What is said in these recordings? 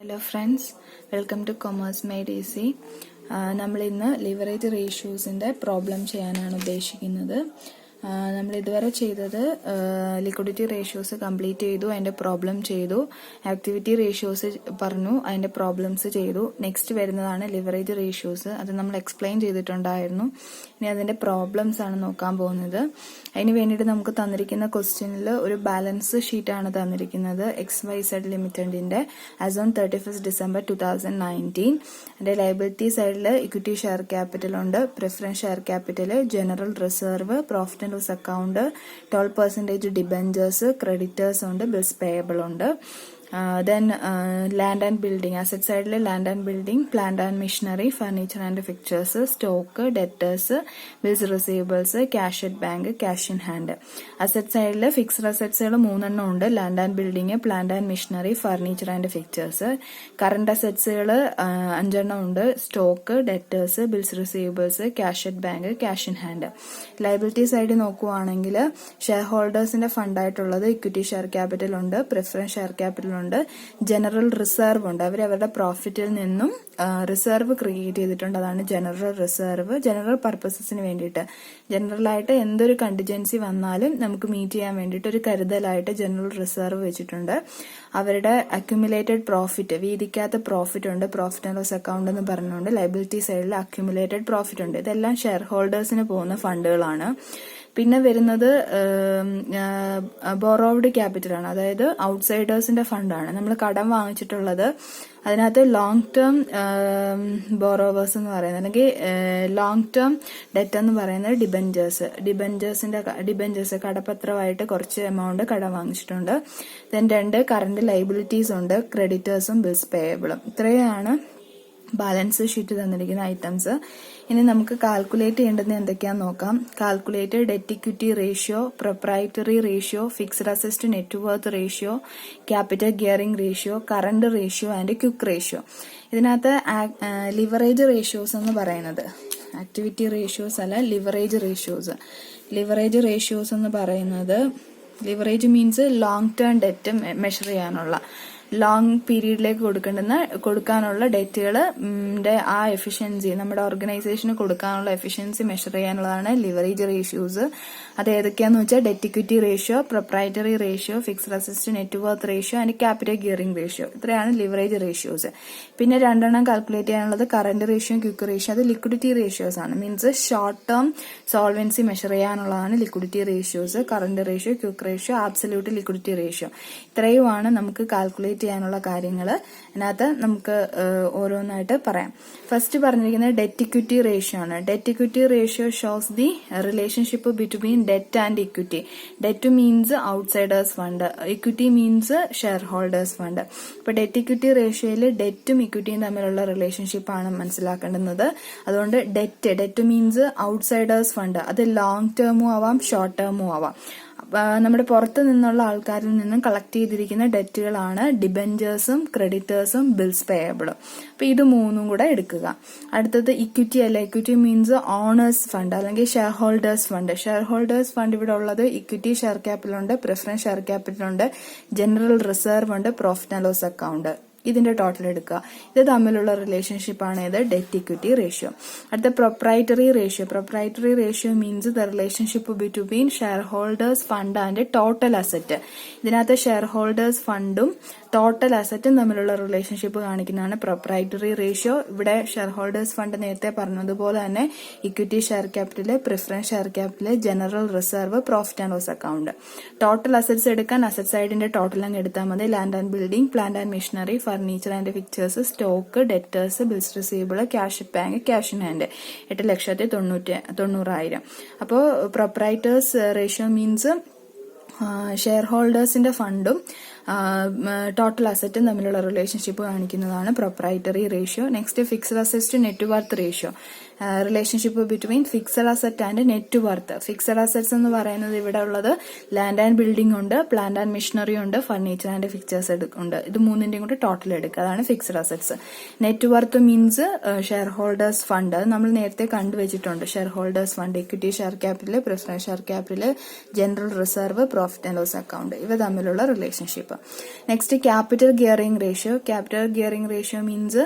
Hello friends, welcome two commerce made easy. നമ്മൾ ഇന്ന് leverage റേഷ്യൂസിന്റെ problem ചെയ്യാനാണ് ഉദ്ദേശിക്കുന്നത്. നമ്മൾ ഇതുവരെ ചെയ്തത് ലിക്വിഡിറ്റി റേഷ്യൂസ് കംപ്ലീറ്റ് ചെയ്തു, അതിന്റെ പ്രോബ്ലം ചെയ്തു, ആക്ടിവിറ്റി റേഷ്യൂസ് പറഞ്ഞു, അതിന്റെ പ്രോബ്ലംസ് ചെയ്തു. നെക്സ്റ്റ് വരുന്നതാണ് ലിവറേജ് റേഷ്യൂസ്. അത് നമ്മൾ എക്സ്പ്ലെയിൻ ചെയ്തിട്ടുണ്ടായിരുന്നു. ഇനി അതിന്റെ പ്രോബ്ലംസ് ആണ് നോക്കാൻ പോകുന്നത്. അതിന് വേണ്ടിയിട്ട് നമുക്ക് തന്നിരിക്കുന്ന ക്വസ്റ്റ്യനിൽ ഒരു ബാലൻസ് ഷീറ്റ് ആണ് തന്നിരിക്കുന്നത്. XYZ ലിമിറ്റഡിന്റെ ആസ് ഓൺ 31 December 2019. അതിന്റെ ലയബിലിറ്റി സൈഡിൽ ഇക്വിറ്റി ഷെയർ ക്യാപിറ്റൽ ഉണ്ട്, preference share capital, general reserve, profit and loss account, 12% debentures, creditors ഉണ്ട്, ബിൽസ് പേയബിൾ ഉണ്ട്. Then land and building, asset side land and building, plant and machinery, furniture and fixtures, stock, debtors, bills receivables, cash at bank, cash in hand. Asset side fixed assets മൂന്നെണ്ണം ഉണ്ട്, land and building, plant and machinery, furniture and fixtures. Current assets അഞ്ചെണ്ണം ഉണ്ട്, stock, debtors, bills receivables, cash at bank, cash in hand. Liability side നോക്കുവാണെങ്കിൽ share ഹോൾഡേഴ്സിന്റെ fund ആയിട്ടുള്ളത് equity share capital ഉണ്ട്, preference share capital ഉണ്ട്, general reserve ഉണ്ട്. അവരവരുടെ പ്രോഫിറ്റിൽ നിന്നും reserve create ചെയ്തിട്ടുണ്ട്. അതാണ് ജനറൽ റിസർവ്. ജനറൽ പർപ്പസസിന് വേണ്ടിയിട്ട്, ജനറൽ ആയിട്ട് എന്തൊരു കണ്ടിജൻസി വന്നാലും നമുക്ക് മീറ്റ് ചെയ്യാൻ വേണ്ടിയിട്ട് ഒരു കരുതലായിട്ട് ജനറൽ റിസർവ് വെച്ചിട്ടുണ്ട്. അവരുടെ അക്യുമുലേറ്റഡ് പ്രോഫിറ്റ്, വീതിക്കാത്ത പ്രോഫിറ്റ് ഉണ്ട്, പ്രോഫിറ്റ് ആൻഡ് ലോസ് അക്കൗണ്ട് എന്ന് പറഞ്ഞുകൊണ്ട് ലയബിലിറ്റി സൈഡിൽ അക്യുമുലേറ്റഡ് പ്രോഫിറ്റ് ഉണ്ട്. ഇതെല്ലാം ഷെയർ ഹോൾഡേഴ്സിന് പോകുന്ന ഫണ്ടുകളാണ്. പിന്നെ വരുന്നത് ബോറോവ്ഡ് ക്യാപിറ്റൽ ആണ്, അതായത് ഔട്ട്സൈഡേഴ്സിന്റെ ഫണ്ടാണ്. നമ്മൾ കടം വാങ്ങിച്ചിട്ടുള്ളത്, അതിനകത്ത് ലോങ് ടേം ബോറോവേഴ്സ് എന്ന് പറയുന്നത്, അല്ലെങ്കിൽ ലോങ് ടേം ഡെറ്റ് എന്ന് പറയുന്നത് ഡിബെഞ്ചേഴ്സ് കടപ്പത്രമായിട്ട് കുറച്ച് എമൗണ്ട് കടം വാങ്ങിച്ചിട്ടുണ്ട്. ദെൻ 2 കറന്റ് ലയബിലിറ്റീസ് ഉണ്ട്, ക്രെഡിറ്റേഴ്സും ബിൽസ് പേയബിളും. ഇത്രയാണ് ബാലൻസ് ഷീറ്റ് തന്നിരിക്കുന്ന ഐറ്റംസ്. ഇനി നമുക്ക് കാൽക്കുലേറ്റ് ചെയ്യേണ്ടത് എന്തൊക്കെയാന്ന് നോക്കാം. Calculate debt equity ratio, proprietary ratio, fixed asset to net worth ratio, capital gearing ratio, current ratio and quick ratio. ഇതിനകത്ത് ലിവറേജ് റേഷ്യോസ് എന്ന് പറയുന്നത് ആക്ടിവിറ്റി റേഷ്യോസ് അല്ല, ലിവറേജ് റേഷ്യോസ്. ലിവറേജ് റേഷ്യോസ് എന്ന് പറയുന്നത്, leverage means long term debt measure ചെയ്യാനുള്ള, ലോങ് പീരീഡിലേക്ക് കൊടുക്കാനുള്ള ഡെറ്റുകളുടെ ആ എഫിഷ്യൻസി, നമ്മുടെ ഓർഗനൈസേഷന് കൊടുക്കാനുള്ള എഫിഷ്യൻസി മെഷർ ചെയ്യാനുള്ളതാണ് ലിവറേജ് റേഷ്യൂസ്. അത് ഏതൊക്കെയാന്ന് വെച്ചാൽ debt equity ratio, proprietary ratio, fixed asset net worth ratio and capital gearing ratio. ഇത്രയാണ് ലിവറേജ് റേഷ്യോസ്. പിന്നെ 2 കാൽക്കുലേറ്റ് ചെയ്യാനുള്ളത് കറന്റ് റേഷ്യോ, ക്വിക്ക് റേഷ്യോ. അത് ലിക്വിഡിറ്റി റേഷ്യോസ് ആണ്. Means short term solvency measure ചെയ്യാനുള്ളതാണ് liquidity ratios. Current ratio, quick ratio, absolute liquidity ratio. ഇത്രയുമാണ് നമുക്ക് calculate ചെയ്യാനുള്ള കാര്യങ്ങൾ. അതിനകത്ത് നമുക്ക് ഓരോന്നായിട്ട് പറയാം. ഫസ്റ്റ് പറഞ്ഞിരിക്കുന്നത് ഡെറ്റ് ഇക്വിറ്റി റേഷ്യോ ആണ്. Debt equity ratio shows the relationship between debt and equity. Debt means outsiders fund, equity means share holders fund. അപ്പൊ ഡെറ്റ് ഇക്വിറ്റി റേഷ്യോയിൽ ഡെറ്റും ഇക്വിറ്റിയും തമ്മിലുള്ള റിലേഷൻഷിപ്പ് ആണ് മനസ്സിലാക്കേണ്ടുന്നത്. അതുകൊണ്ട് ഡെറ്റ് മീൻസ് ഔട്ട്സൈഡേഴ്സ് ഫണ്ട്. അത് ലോങ് ടേമും ആവാം, short ടേമും ആവാം. നമ്മുടെ പുറത്തു നിന്നുള്ള ആൾക്കാരിൽ നിന്നും കളക്ട് ചെയ്തിരിക്കുന്ന ഡെറ്റുകളാണ് ഡിബെഞ്ചേഴ്സും ക്രെഡിറ്റേഴ്സും ബിൽസ് പേയബിളും. അപ്പൊ ഇത് 3 കൂടെ എടുക്കുക. അടുത്തത് ഇക്വിറ്റി അല്ല, ഇക്വിറ്റി മീൻസ് ഓണേഴ്സ് ഫണ്ട് അല്ലെങ്കിൽ share holders fund. Share holders fund ഇവിടെ ഉള്ളത് ഇക്വിറ്റി ഷെയർ ക്യാപിറ്റൽ ഉണ്ട്, പ്രിഫറൻസ് ഷെയർ ക്യാപിറ്റൽ ഉണ്ട്, ജനറൽ റിസർവ് ഉണ്ട്, പ്രോഫിറ്റ് ആൻഡ് ലോസ് അക്കൗണ്ട്. ഇതിന്റെ ടോട്ടൽ എടുക്കുക. ഇത് തമ്മിലുള്ള റിലേഷൻഷിപ്പ് ആണ് ഇത് ഡെറ്റ് ഇക്വിറ്റി റേഷ്യോ. അടുത്ത proprietary ratio. Proprietary ratio means the relationship between share holders fund and total asset. ഇതിനകത്ത് ഷെയർ ഹോൾഡേഴ്സ് ഫണ്ടും ടോട്ടൽ അസറ്റും തമ്മിലുള്ള റിലേഷൻഷിപ്പ് കാണിക്കുന്നതാണ് പ്രൊപ്രൈറ്ററി റേഷ്യോ. ഇവിടെ ഷെയർ ഹോൾഡേഴ്സ് ഫണ്ട് നേരത്തെ പറഞ്ഞതുപോലെ തന്നെ equity share capital, preference share capital, general reserve, profit and loss account. Total assets എടുക്കാൻ അസറ്റ് സൈഡിന്റെ ടോട്ടൽ അങ്ങ് എടുത്താൽ മതി. Land and building, plant and machinery, furniture and fixtures, stock, debtors, bills receivable, cash bank, cash in hand 8,90,000. അപ്പോൾ proprietors ratio means share ഹോൾഡേഴ്സിന്റെ ഫണ്ടും total അസറ്റും തമ്മിലുള്ള റിലേഷൻഷിപ്പ് കാണിക്കുന്നതാണ് proprietary ratio. Next fixed asset to net worth ratio. Relationship between fixed asset and net worth. Fixed assets എന്ന് പറയുന്നത് ഇവിടെ ഉള്ളത് ലാൻഡ് ആൻഡ് ബിൽഡിംഗ് ഉണ്ട്, പ്ലാന്റ് ആൻഡ് മെഷീനറി ഉണ്ട്, ഫർണിച്ചർ ആൻഡ് ഫിക്ചേഴ്സ് ഉണ്ട്. ഇത് 3ന്റെയും കൂടെ ടോട്ടൽ എടുക്കുക. അതാണ് fixed assets. Net worth means share holders fund. അത് നമ്മൾ നേരത്തെ കണ്ടുവച്ചിട്ടുണ്ട്. Share holders fund, equity share capital, preference share capital, general reserve, profit and loss account. ഇവ തമ്മിലുള്ള റിലേഷൻഷിപ്പ്. Next capital gearing ratio. Capital gearing ratio means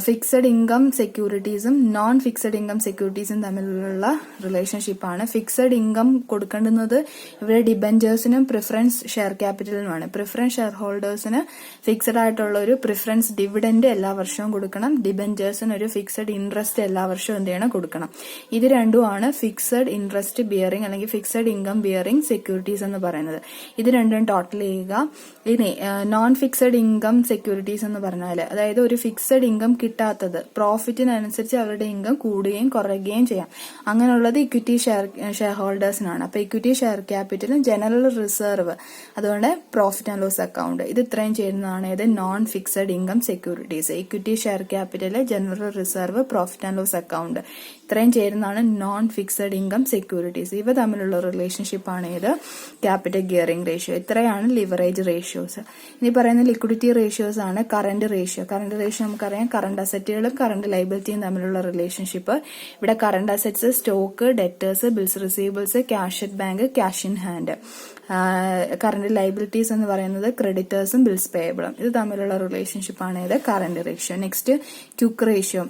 fixed income സെക്യൂരിറ്റീസും non fixed income സെക്യൂരിറ്റീസും തമ്മിലുള്ള റിലേഷൻഷിപ്പാണ്. ഫിക്സഡ് ഇൻകം കൊടുക്കേണ്ടുന്നത് ഇവിടെ ഡിബഞ്ചേഴ്സിനും പ്രിഫറൻസ് ഷെയർ ക്യാപിറ്റലിനുമാണ്. പ്രിഫറൻസ് ഷെയർ ഹോൾഡേഴ്സിന് ഫിക്സഡ് ആയിട്ടുള്ള ഒരു പ്രിഫറൻസ് ഡിവിഡന്റ് എല്ലാ വർഷവും കൊടുക്കണം. ഡിബഞ്ചേഴ്സിന് ഒരു ഫിക്സഡ് ഇൻട്രസ്റ്റ് എല്ലാ വർഷവും എന്ത് ചെയ്യണം, കൊടുക്കണം. ഇത് രണ്ടുമാണ് ഫിക്സഡ് ഇൻട്രസ്റ്റ് ബിയറിംഗ് അല്ലെങ്കിൽ ഫിക്സഡ് ഇൻകം ബിയറിംഗ് സെക്യൂരിറ്റീസ് എന്ന് പറയുന്നത്. ഇത് രണ്ടും ടോട്ടൽ ചെയ്യുക. ഇനി നോൺ ഫിക്സഡ് ഇൻകം സെക്യൂരിറ്റീസ് എന്ന് പറഞ്ഞാൽ അതായത് ഒരു ഫിക്സഡ് ഇൻകം കിട്ടാത്തത്, പ്രോഫിറ്റിനനുസരിച്ച് അവരുടെ ഇൻകം കൂടുകയും കുറയുകയും ചെയ്യാം. അങ്ങനെയുള്ളത് ഇക്വിറ്റി ഷെയർ ഹോൾഡേഴ്സിനാണ്. അപ്പൊ ഇക്വിറ്റി ഷെയർ ക്യാപിറ്റലും ജനറൽ റിസർവ്, അതുകൊണ്ട് പ്രോഫിറ്റ് ആൻഡ് ലോസ് അക്കൗണ്ട്, ഇത് ഇത്രയും ചേരുന്നതാണ് ഏത് non fixed income securities. Equity share capital, general reserve, profit and loss account, ഇത്രയും ചേരുന്നതാണ് നോൺ ഫിക്സഡ് ഇൻകം സെക്യൂരിറ്റീസ്. ഇവ തമ്മിലുള്ള റിലേഷൻഷിപ്പാണ് ഏത് ക്യാപിറ്റൽ ഗിയറിംഗ് റേഷ്യോ. ഇത്രയാണ് ലിവറേജ് റേഷ്യോസ്. ഇനി പറയുന്ന ലിക്വിഡിറ്റി റേഷ്യോസ് ആണ് കറന്റ് റേഷ്യോ. കറന്റ് റേഷ്യോ നമുക്കറിയാം, കറന്റ് അസറ്റുകളും കറന്റ് ലൈബിലിറ്റിയും തമ്മിലുള്ള റിലേഷൻഷിപ്പ്. ഇവിടെ current assets stock, debtors, bills receivables, cash at bank, cash in hand. Current liabilities എന്ന് പറയുന്നത് ക്രെഡിറ്റേഴ്സും ബിൽസ് പേയബിളും. ഇത് തമ്മിലുള്ള റിലേഷൻഷിപ്പാണ് ഏത് current ratio. Next quick ratio.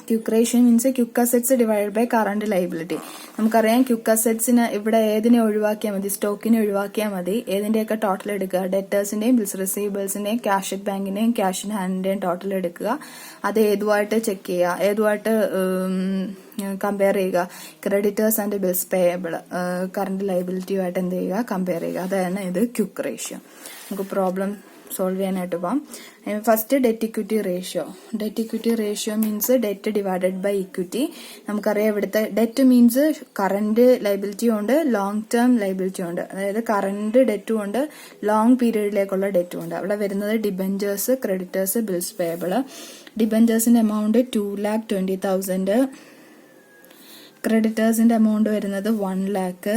Quick ratio means quick assets divide by current liability. നമുക്കറിയാം ക്യുക്ക് അസറ്റ്സിന് ഇവിടെ ഏതിനെ ഒഴിവാക്കിയാൽ മതി, സ്റ്റോക്കിനെ ഒഴിവാക്കിയാൽ മതി. ഏതിന്റെയൊക്കെ ടോട്ടൽ എടുക്കുക, ഡെറ്റേഴ്സിന്റെയും ബിൽസ് റിസീവബിൾസിന്റെയും ക്യാഷ് അറ്റ് ബാങ്കിന്റെയും ക്യാഷ് ഇൻ ഹാൻഡിന്റെയും ടോട്ടൽ എടുക്കുക. അത് ഏതുമായിട്ട് ചെക്ക് ചെയ്യുക, ഏതുമായിട്ട് കമ്പയർ ചെയ്യുക, creditors and bills payable current ലൈബിലിറ്റിയുമായിട്ട് എന്ത് ചെയ്യുക, കമ്പയർ ചെയ്യുക. അതാണ് ഇത് ക്യുക്ക് റേഷ്യോ. നമുക്ക് പ്രോബ്ലം സോൾവ് ചെയ്യാനായിട്ട് പോവാം. First debt equity ratio. Debt equity ratio means debt divided by equity. നമുക്കറിയാം ഇവിടുത്തെ ഡെറ്റ് മീൻസ് കറന്റ് ലൈബിലിറ്റിയും ഉണ്ട്, ലോങ് ടേം ലൈബിലിറ്റിയും ഉണ്ട്. അതായത് കറന്റ് ഡെറ്റും ഉണ്ട്, ലോങ് പീരീഡിലേക്കുള്ള ഡെറ്റും ഉണ്ട്. അവിടെ വരുന്നത് ഡിബഞ്ചേഴ്സ്, ക്രെഡിറ്റേഴ്സ്, ബിൽസ് പേയബിള്. ഡിബഞ്ചേഴ്സിന്റെ എമൗണ്ട് 2,20,000, ക്രെഡിറ്റേഴ്സിന്റെ എമൗണ്ട് വരുന്നത് 1 lakh,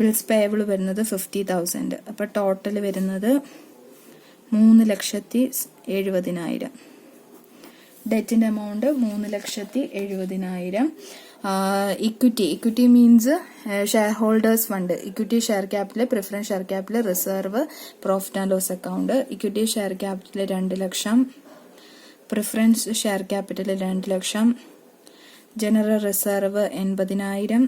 ബിൽസ് പേയബിൾ വരുന്നത് 50,000. അപ്പൊ ടോട്ടൽ വരുന്നത് 3,70,000. ഡെറ്റിന്റെ amount 3,70,000. Equity means share holders fund. Equity share capital, preference share capital, reserve, profit and loss account. Equity share capital 2 ലക്ഷം, പ്രിഫറൻസ് ഷെയർ ക്യാപിറ്റൽ 2 ലക്ഷം, general reserve 80,000,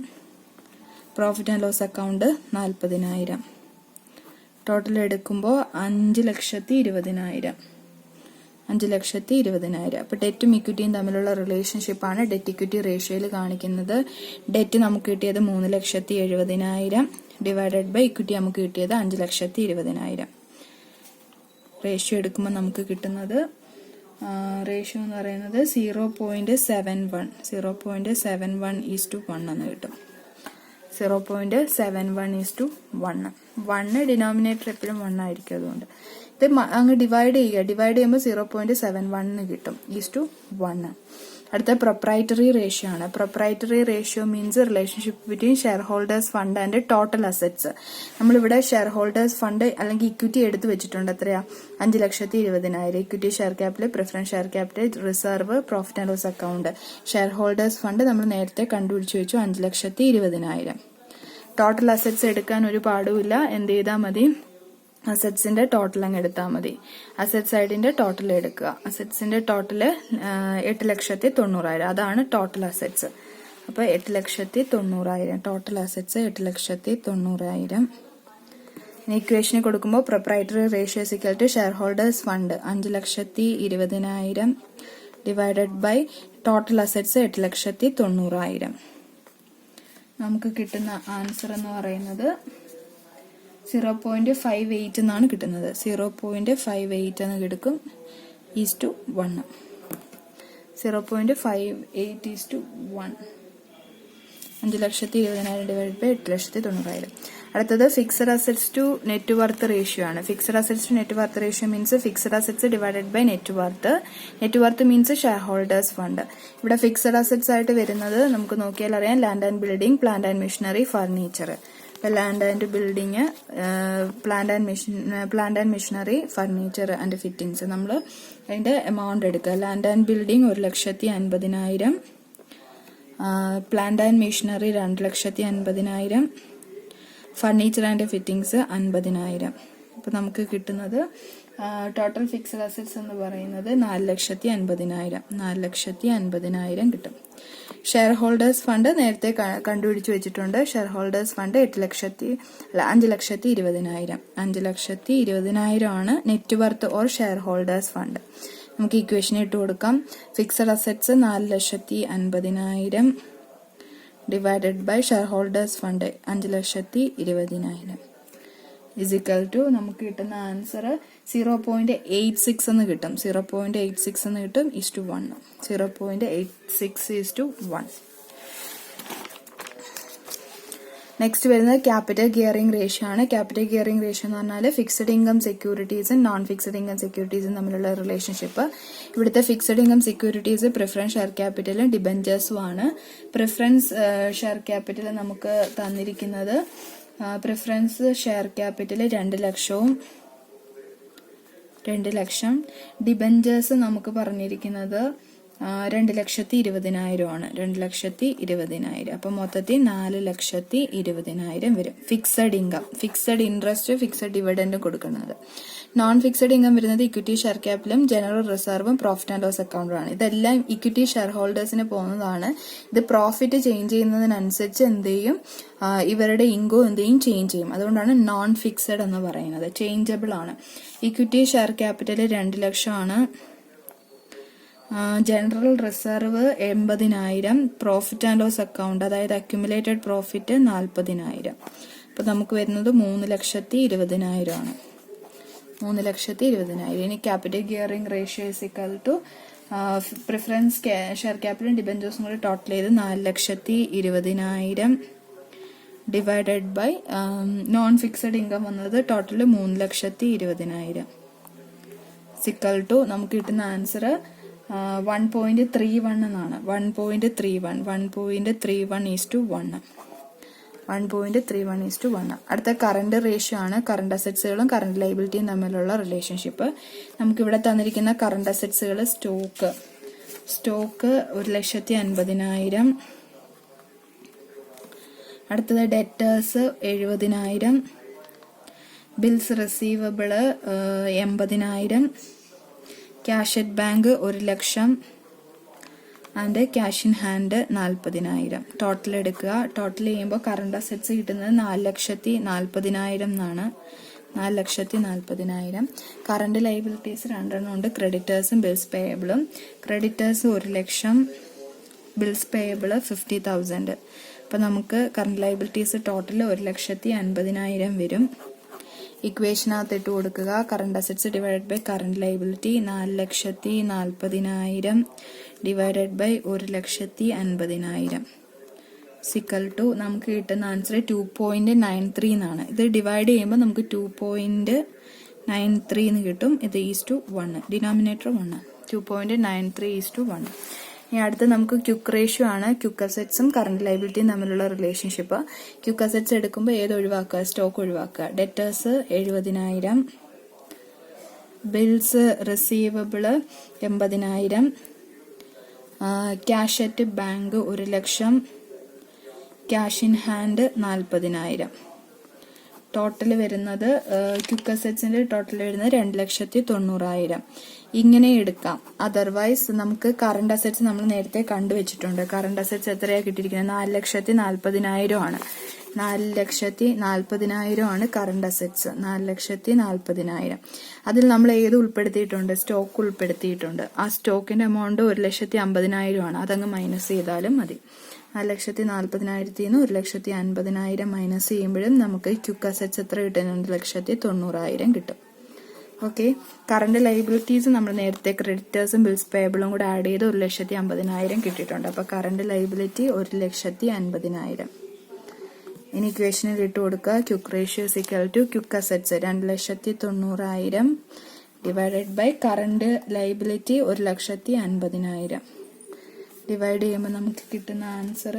profit and loss account 40,000. Total എടുക്കുമ്പോൾ 5,20,000. 5,20,000. അപ്പൊ ഡെറ്റും ഇക്വിറ്റിയും തമ്മിലുള്ള റിലേഷൻഷിപ്പാണ് debt equity റേഷ്യോയിൽ കാണിക്കുന്നത്. Debt നമുക്ക് കിട്ടിയത് 3,70,000 divided by equity നമുക്ക് കിട്ടിയത് 5,20,000. റേഷ്യോ എടുക്കുമ്പോൾ നമുക്ക് കിട്ടുന്നത് റേഷ്യോ എന്ന് പറയുന്നത് 0.71. 0.71:1 എന്ന് കിട്ടും. 0.71:1. 1 ഡിനോമിനേറ്റർ എപ്പോഴും 1 ആയിരിക്കും. അതുകൊണ്ട് ഇത് അങ്ങ് ഡിവൈഡ് ചെയ്യുക. ഡിവൈഡ് ചെയ്യുമ്പോൾ 0.71 കിട്ടും (1). അടുത്ത പ്രൊപ്രൈറ്ററി റേഷ്യോ ആണ്. Proprietary ratio means relationship between share holders fund and total assets. നമ്മളിവിടെ ഷെയർ ഹോൾഡേഴ്സ് ഫണ്ട് അല്ലെങ്കിൽ ഇക്വിറ്റി എടുത്തു വെച്ചിട്ടുണ്ട്. എത്രയാ? 5,20,000. Equity share capital, preference share capital, reserve, profit and loss account. Share holders fund നമ്മൾ നേരത്തെ കണ്ടുപിടിച്ചു വെച്ചു 5,20,000. ടോട്ടൽ അസറ്റ്സ് എടുക്കാൻ ഒരു പാടുമില്ല. എന്ത് ചെയ്താൽ മതി? അസറ്റ്സിന്റെ ടോട്ടൽ അങ്ങ് എടുത്താൽ മതി. അസറ്റ് സൈഡിന്റെ ടോട്ടൽ എടുക്കുക. അസറ്റ്സിന്റെ ടോട്ടല് 8,90,000. അതാണ് ടോട്ടൽ അസറ്റ്സ്. അപ്പൊ 8,90,000 ടോട്ടൽ അസറ്റ്സ് 8,90,000. ഇക്വേഷന് കൊടുക്കുമ്പോൾ proprietary ratio equal to share holders fund 5,20,000 divided by total assets 8,90,000. നമുക്ക് കിട്ടുന്ന ആൻസർ എന്ന് പറയുന്നത് 0.58 എന്നാണ് കിട്ടുന്നത്. 0.58 എന്ന് കിടക്കും (1). 0.58:1. 5,20,000 ഡിവൈഡ് ബൈ 8,90,000. അടുത്തത് fixed assets to net worth ratio ആണ്. Fixed assets to net worth ratio means fixed assets divided by net worth. Net worth means share holders fund. ഇവിടെ ഫിക്സഡ് അസറ്റ്സ് ആയിട്ട് വരുന്നത് നമുക്ക് നോക്കിയാൽ അറിയാം. Land and building, plant and machinery, furniture. Land and building, plant and machinery, furniture and fittings. നമ്മൾ അതിന്റെ amount എടുക്കുക. Land and building 1,50,000, plant and machinery 2,50,000, furniture and fittings 50,000. അപ്പോൾ നമുക്ക് കിട്ടുന്നത് ടോട്ടൽ ഫിക്സഡ് അസറ്റ്സ് എന്ന് പറയുന്നത് 4,50,000. 4,50,000 കിട്ടും. ഷെയർ ഹോൾഡേഴ്സ് ഫണ്ട് നേരത്തെ കണ്ടുപിടിച്ച് വെച്ചിട്ടുണ്ട്. Share holders fund 5,20,000. 5,20,000 ആണ് net worth or share holders fund. നമുക്ക് ഇക്വേഷൻ ഇട്ട് കൊടുക്കാം. Fixed assets 4,50,000 divided by share holders fund 5,20,000 is equal to നമുക്ക് കിട്ടുന്ന ആൻസർ 0.86 എന്ന് കിട്ടും. 0.86 എന്ന് കിട്ടും is to 1. 0.86 is to 1. Next വരുന്നത് ക്യാപിറ്റൽ ഗിയറിംഗ് റേഷ്യോ ആണ്. ക്യാപിറ്റൽ ഗിയറിംഗ് റേഷ്യോ എന്ന് പറഞ്ഞാൽ ഫിക്സഡ് ഇൻകം സെക്യൂരിറ്റീസും നോൺ ഫിക്സഡ് ഇൻകം സെക്യൂരിറ്റീസും തമ്മിലുള്ള റിലേഷൻഷിപ്പ്. ഇവിടുത്തെ fixed income securities preference share ക്യാപിറ്റലും ഡിബഞ്ചേഴ്സും ആണ്. പ്രിഫറൻസ് ഷെയർ ക്യാപിറ്റൽ നമുക്ക് തന്നിരിക്കുന്നത് പ്രിഫറൻസ് ഷെയർ ക്യാപിറ്റൽ 2,00,000. ഡിബഞ്ചേഴ്സ് നമുക്ക് പറഞ്ഞിരിക്കുന്നത് 2,20,000 ആണ്. 2,20,000. അപ്പൊ മൊത്തത്തിൽ 4,20,000 വരും. Fixed income, fixed interest, fixed dividend കൊടുക്കുന്നത്. നോൺ ഫിക്സഡ് ഇൻകം വരുന്നത് ഇക്വിറ്റി ഷെയർ ക്യാപിറ്റലും ജനറൽ റിസർവും പ്രോഫിറ്റ് ആൻഡ് ലോസ് അക്കൗണ്ടുമാണ്. ഇതെല്ലാം ഇക്വിറ്റി ഷെയർ ഹോൾഡേഴ്സിന് പോകുന്നതാണ്. ഇത് പ്രോഫിറ്റ് ചേഞ്ച് ചെയ്യുന്നതിനനുസരിച്ച് എന്ത് ചെയ്യും, ഇവരുടെ ഇൻകം എന്ത് ചെയ്യും, ചേഞ്ച് ചെയ്യും. അതുകൊണ്ടാണ് നോൺ ഫിക്സഡ് എന്ന് പറയുന്നത്. ചേഞ്ചബിൾ ആണ്. ഇക്വിറ്റി ഷെയർ ക്യാപിറ്റൽ 2,00,000 ആണ്. General reserve 80,000. Profit and loss account അതായത് അക്യുമുലേറ്റഡ് പ്രോഫിറ്റ് 40,000. അപ്പൊ നമുക്ക് വരുന്നത് 3,20,000 ആണ്. 3,20,000. ഇനി capital gearing ratio is equal to preference share ക്യാപിറ്റലും ഡിബഞ്ചേഴ്സും കൂടി ടോട്ടൽ ചെയ്ത് 4,20,000 divided by non fixed income വന്നത് ടോട്ടൽ 3,20,000 ഇക്വൽ ടു നമുക്ക് കിട്ടുന്ന ആൻസർ 1.31 എന്നാണ്. 1.31. 1.31 ഈസ് ടു 1. 1.31 is to 1. അടുത്ത കറണ്ട് റേഷ്യോ ആണ്. കറണ്ട് അസറ്റ്സുകളും കറണ്ട് ലയബിലിറ്റിയും തമ്മിലുള്ള റിലേഷൻഷിപ്പ്. നമുക്കിവിടെ തന്നിരിക്കുന്ന കറണ്ട് അസറ്റ്സുകൾ സ്റ്റോക്ക് 1,50,000. അടുത്തത് debtors 70,000. Bills receivable 80,000. Cash at bank 1,00,000 and cash in hand 40,000. Total എടുക്കുക. ടോട്ടൽ ചെയ്യുമ്പോൾ കറണ്ട് അസറ്റ്സ് കിട്ടുന്നത് 4,40,000 എന്നാണ്. 4,40,000. കറണ്ട് ലയബിലിറ്റീസ് 2 ഉണ്ട്. ക്രെഡിറ്റേഴ്സും ബിൽസ് പേയബിളും. Creditors 1,00,000, bills payable 50,000. അപ്പൊ നമുക്ക് കറണ്ട് ലയബിലിറ്റീസ് ടോട്ടൽ 1,50,000 വരും. ഇക്വേഷനകത്ത് ഇട്ട് കൊടുക്കുക. Current assets divided by current liability 4,40,000 divided by 1,50,000 is equal to നമുക്ക് കിട്ടുന്ന ആൻസർ 2.93 എന്നാണ്. ഇത് ഡിവൈഡ് ചെയ്യുമ്പോൾ നമുക്ക് 2.93 എന്ന് കിട്ടും. ഇത് is to 1. Denominator 1. 2.93 is to 1. ഇനി അടുത്ത് നമുക്ക് ക്യുക്ക് റേഷ്യോ ആണ്. ക്യുക്ക് അസറ്റ്സും കറണ്ട് ലയബിലിറ്റിയും തമ്മിലുള്ള റിലേഷൻഷിപ്പ്. ക്യുക്ക് അസറ്റ്സ് എടുക്കുമ്പോൾ ഏത് ഒഴിവാക്കുക, സ്റ്റോക്ക് ഒഴിവാക്കുക. Debtors 70,000. Bills receivable 80,000. Cash at bank 1,00,000. Cash in hand 40,000. Total വരുന്നത് ക്യുക്ക് അസറ്റ്സിന്റെ ടോട്ടൽ വരുന്നത് 2,90,000. ഇങ്ങനെ എടുക്കാം. അതർവൈസ് നമുക്ക് കറണ്ട് അസറ്റ്സ് നമ്മൾ നേരത്തെ കണ്ടുവച്ചിട്ടുണ്ട്. കറണ്ട് അസറ്റ്സ് എത്രയാണ് കിട്ടിയിരിക്കുന്നത്? 4,40,000 ആണ്. 4,40,000 ആണ് കറണ്ട് അസറ്റ്സ്. 4,40,000. അതിൽ നമ്മൾ ഏത് ഉൾപ്പെടുത്തിയിട്ടുണ്ട്? സ്റ്റോക്ക് ഉൾപ്പെടുത്തിയിട്ടുണ്ട്. ആ സ്റ്റോക്കിന്റെ എമൗണ്ട് 1,50,000 ആണ്. അതങ്ങ് മൈനസ് ചെയ്താലും മതി. 4,40,000 1,50,000 മൈനസ് ചെയ്യുമ്പോഴും നമുക്ക് ക്യുക്ക് അസറ്റ്സ് എത്ര കിട്ടും? 2,90,000 കിട്ടും. ഓക്കെ. കറണ്ട് ലയബിലിറ്റീസ് നമ്മൾ നേരത്തെ ക്രെഡിറ്റേഴ്സും ബിൽസ് പേയബിളും കൂടെ ആഡ് ചെയ്ത് 1,50,000 കിട്ടിയിട്ടുണ്ട്. അപ്പൊ കറണ്ട് ലയബിലിറ്റി 1,50,000. ഇനി ഇക്വേഷനിൽ ഇട്ട് കൊടുക്കുക. Quick ratio is equal to quick assets 2,90,000 divided by current liability 1,50,000 divide ചെയ്യുമ്പോൾ നമുക്ക് കിട്ടുന്ന ആൻസർ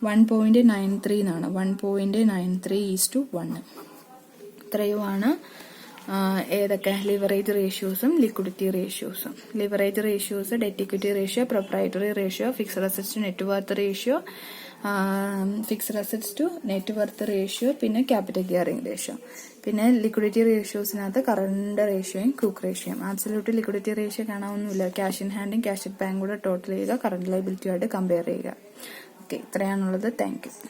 1.93 എന്നാണ്. 1.93 ഈസ് ടു 1. ഇത്രയുമാണ് ഏതൊക്കെ ലിവറേജ് റേഷ്യോസും ലിക്വിഡിറ്റി റേഷ്യോസും. Leverage ratios debt equity ratio, proprietary ratio, fixed assets net worth ratio, fixed assets to net worth ratio, പിന്നെ capital gearing ratio. പിന്നെ ലിക്വിഡിറ്റി റേഷ്യോസിനകത്ത് കറണ്ട് റേഷ്യോയും ക്വിക്ക് റേഷ്യോയും. ആബ്സല്യൂട്ട് ലിക്വിഡിറ്റി റേഷ്യോ കാണാവുന്നില്ല. ക്യാഷ് ഇൻ ഹാൻഡും cash at bank കൂടെ total ചെയ്യുക, current ലയബിലിറ്റിയുമായിട്ട് കമ്പയർ ചെയ്യുക. ഓക്കെ, ഇത്രയാണുള്ളത്. Thank U.